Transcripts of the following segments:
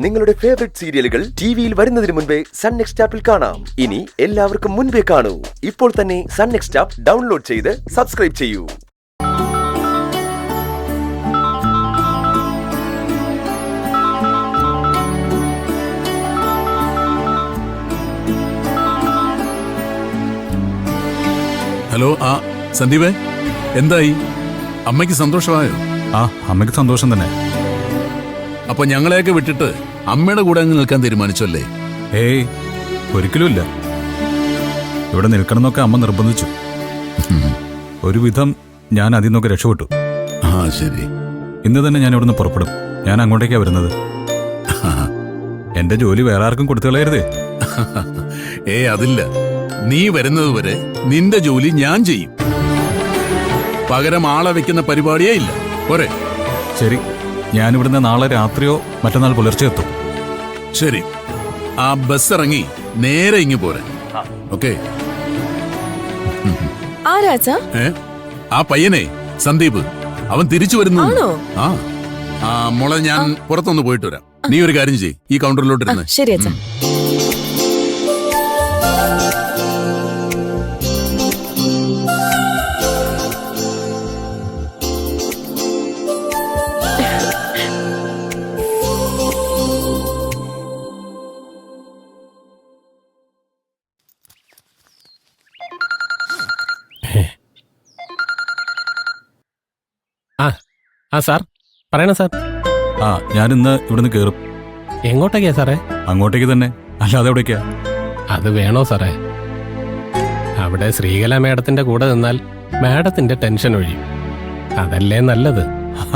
നിങ്ങളുടെ ഫേവറേറ്റ് സീരിയലുകൾ ടിവിയിൽ വരുന്നതിന് മുൻപേ സൺ നെക്സ്റ്റ് ആപ്പിൽ കാണാം. ഇനി എല്ലാവർക്കും മുൻപേ കാണൂ. ഇപ്പോൾ തന്നെ സൺ നെക്സ്റ്റ് ആപ്പ് ഡൗൺലോഡ് ചെയ്ത് സബ്സ്ക്രൈബ് ചെയ്യൂ. ഹലോ, സന്ദീപേ, എന്തായി? അമ്മയ്ക്ക് സന്തോഷമായോ? അമ്മയ്ക്ക് സന്തോഷം തന്നെ. അപ്പൊ ഞങ്ങളെയൊക്കെ വിട്ടിട്ട് അമ്മയുടെ കൂടെ അങ്ങ് നിൽക്കാൻ തീരുമാനിച്ചല്ലേ? ഏയ്, ഒരിക്കലുമില്ല. ഇവിടെ നിൽക്കണമെന്നൊക്കെ അമ്മ നിർബന്ധിച്ചു. ഒരുവിധം ഞാൻ അതിൽ നിന്നൊക്കെ രക്ഷപ്പെട്ടു. ശരി. ഇന്ന് തന്നെ ഞാൻ ഇവിടുന്ന് പുറപ്പെടും. ഞാൻ അങ്ങോട്ടേക്കാ വരുന്നത്. എന്റെ ജോലി വേറെ ആർക്കും കൊടുത്തു കളയരുതേ. അതില്ല. നീ വരുന്നത് വരെ നിന്റെ ജോലി ഞാൻ ചെയ്യും. പകരം ആളെ വെക്കുന്ന പരിപാടിയേ ഇല്ല. പോരെ? ശരി, ഞാനിവിടുന്ന് നാളെ രാത്രിയോ മറ്റന്നാൾ പുലർച്ചെ എത്തും. ശരി, ആ ബസ് ഇറങ്ങി നേരെ ഇങ്ങ് പോരെ. ഓക്കെ? ആ പയ്യനെ, സന്ദീപ്, അവൻ തിരിച്ചു വരുന്നു. മോളെ, ഞാൻ പുറത്തൊന്ന് പോയിട്ട് വരാം. നീ ഒരു കാര്യം ചെയ്യ്, ഈ കൗണ്ടറിലോട്ട് ഇരുന്ന്. ശരി അച്ഛാ. സാർ പറയണ സാർ. ഞാനിന്ന് ഇവിടുന്ന് കയറും. എങ്ങോട്ടേക്കാ സാറേ? അങ്ങോട്ടേക്ക് തന്നെ, അല്ലാതെ എവിടേക്കാ? അത് വേണോ സാറേ? അവിടെ ശ്രീകല മേഡത്തിന്റെ കൂടെ നിന്നാൽ മേഡത്തിന്റെ ടെൻഷൻ ഒഴിയും. അതല്ലേ നല്ലത്.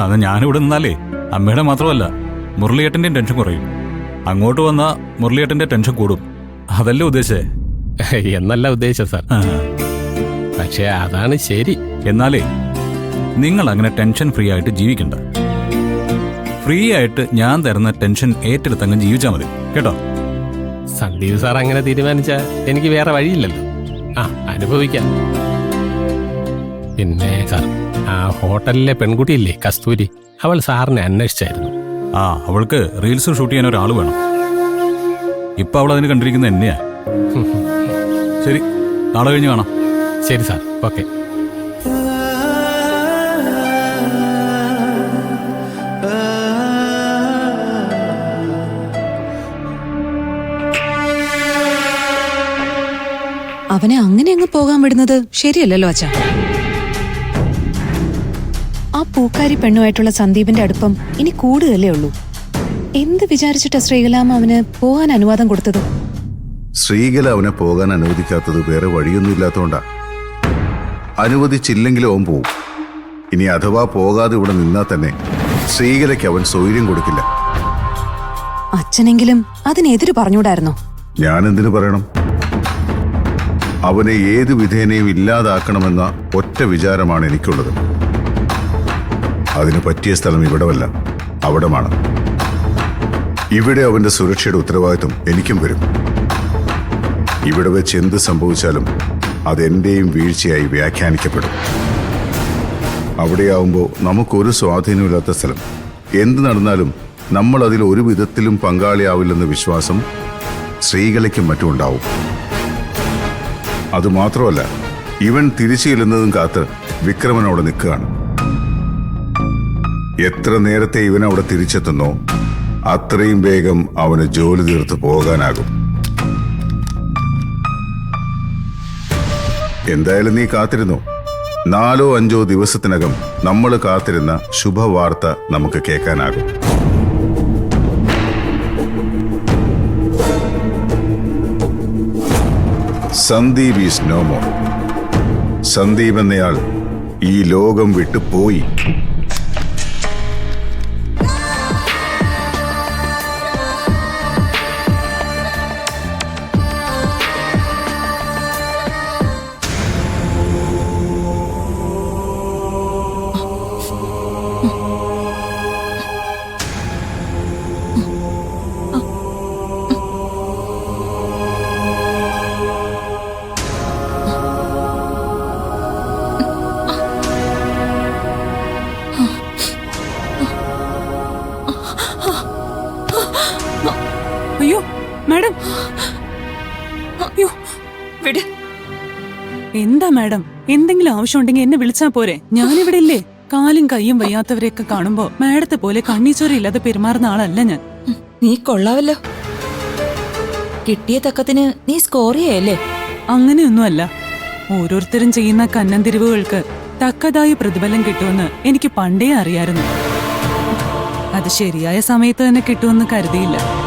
അത് ഞാനിവിടെ നിന്നാലേ അമ്മയുടെ മാത്രമല്ല മുരളിയേട്ടന്റെയും ടെൻഷൻ കുറയും. അങ്ങോട്ട് വന്നാ മുരളിയേട്ടന്റെ ടെൻഷൻ കൂടും. അതല്ലേ ഉദ്ദേശിച്ചേ? എന്നല്ല ഉദ്ദേശിച്ച സാർ. പക്ഷേ അതാണ് ശരി. എന്നാലേ നിങ്ങൾ അങ്ങനെ ടെൻഷൻ ഫ്രീ ആയിട്ട് ജീവിക്കണ്ട. ഫ്രീ ആയിട്ട് ഞാൻ തരുന്ന ടെൻഷൻ ഏറ്റെടുത്തങ്ങ് ജീവിച്ചാൽ മതി, കേട്ടോ? സന്ദീപ് സാർ അങ്ങനെ തീരുമാനിച്ചാൽ എനിക്ക് വേറെ വഴിയില്ലല്ലോ. അനുഭവിക്കാം. പിന്നെ സാർ, ആ ഹോട്ടലിലെ പെൺകുട്ടിയില്ലേ കസ്തൂരി, അവൾ സാറിനെ അന്വേഷിച്ചായിരുന്നു. അവൾക്ക് റീൽസ് ഷൂട്ട് ചെയ്യാൻ ഒരാൾ വേണം. ഇപ്പൊ അവൾ അതിന് കണ്ടിരിക്കുന്നത് എന്നെയാ. ശരി, നാളെ കഴിഞ്ഞ് കാണാം. ശരി സാർ, ഓക്കെ. അവനെ അങ്ങനെ അങ്ങ് പോകാൻ വിടുന്നത് ശരിയല്ലല്ലോ അച്ഛാ. ആ പൂക്കാരി പെണ്ണുമായിട്ടുള്ള സന്ദീപിന്റെ അടുപ്പം ഇനി കൂടുതലേ ഉള്ളൂ. എന്ത് വിചാരിച്ചിട്ടാ ശ്രീകലാമ്മ അവന് പോകാൻ അനുവാദം കൊടുത്തത്? ശ്രീകല അവനെ പോകാൻ അനുവദിക്കാത്തത് വേറെ വഴിയൊന്നുമില്ലാത്തോണ്ടാ. അനുവദിച്ചില്ലെങ്കിലും അവൻ പോവും. ഇനി അഥവാ പോകാതെ ഇവിടെ നിന്നാ തന്നെ ശ്രീകലയ്ക്ക് അവൻ സൗകര്യം കൊടുക്കില്ല. അച്ഛനെങ്കിലും അതിനെതിര് പറഞ്ഞൂടായിരുന്നോ? ഞാൻ എന്തിനു പറയണം? അവനെ ഏതു വിധേനയും ഇല്ലാതാക്കണമെന്ന ഒറ്റ വിചാരമാണ് എനിക്കുള്ളത്. അതിന് പറ്റിയ സ്ഥലം ഇവിടമല്ല, അവിടമാണ്. ഇവിടെ അവന്റെ സുരക്ഷയുടെ ഉത്തരവാദിത്വം എനിക്കും വരും. ഇവിടെ വെച്ച് എന്ത് സംഭവിച്ചാലും അതെന്റെയും വീഴ്ചയായി വ്യാഖ്യാനിക്കപ്പെടും. അവിടെയാവുമ്പോൾ നമുക്കൊരു സ്വാധീനമില്ലാത്ത സ്ഥലം. എന്ത് നടന്നാലും നമ്മൾ അതിൽ ഒരു വിധത്തിലും പങ്കാളിയാവില്ലെന്ന വിശ്വാസം ശ്രീകലയ്ക്കും മറ്റും ഉണ്ടാവും. അതുമാത്രമല്ല, ഇവൻ തിരിച്ചു ചെല്ലുന്നതും കാത്ത് വിക്രമൻ അവിടെ നിൽക്കുകയാണ്. എത്ര നേരത്തെ ഇവൻ അവിടെ തിരിച്ചെത്തുന്നോ അത്രയും വേഗം അവന് ജോലി തീർത്ത് പോകാനാകും. എന്തായാലും നീ കാത്തിരുന്നു. 4-5 ദിവസത്തിനകം നമ്മൾ കാത്തിരുന്ന ശുഭവാർത്ത നമുക്ക് കേൾക്കാനാകും. Sandeep is no more. Sandeep എന്നയാൾ ഈ ലോകം വിട്ടു പോയി. അയ്യോ മാഡം, അയ്യോ വിട്. എന്താ മാഡം? എന്തെങ്കിലും ആവശ്യമുണ്ടെങ്കിൽ എന്നെ വിളിച്ചാ പോരെ? ഞാനിവിടെ ഇല്ലേ. കാലും കൈയും വയ്യാത്തവരെയൊക്കെ കാണുമ്പോ മാഡത്തെ പോലെ കണ്ണീച്ചോരയില്ലാതെ പെരുമാറുന്ന ആളല്ല ഞാൻ. നീ കൊള്ളാവല്ലോ. കിട്ടിയ തക്കത്തിന് നീ സ്കോർ ചെയ്യല്ലേ? അങ്ങനെയൊന്നുമല്ല. ഓരോരുത്തരും ചെയ്യുന്ന കന്നന്തിരിവുകൾക്ക് തക്കതായ പ്രതിഫലം കിട്ടുമെന്ന് എനിക്ക് പണ്ടേ അറിയായിരുന്നു. അത് ശരിയായ സമയത്ത് തന്നെ കിട്ടുമെന്ന് കരുതിയില്ല.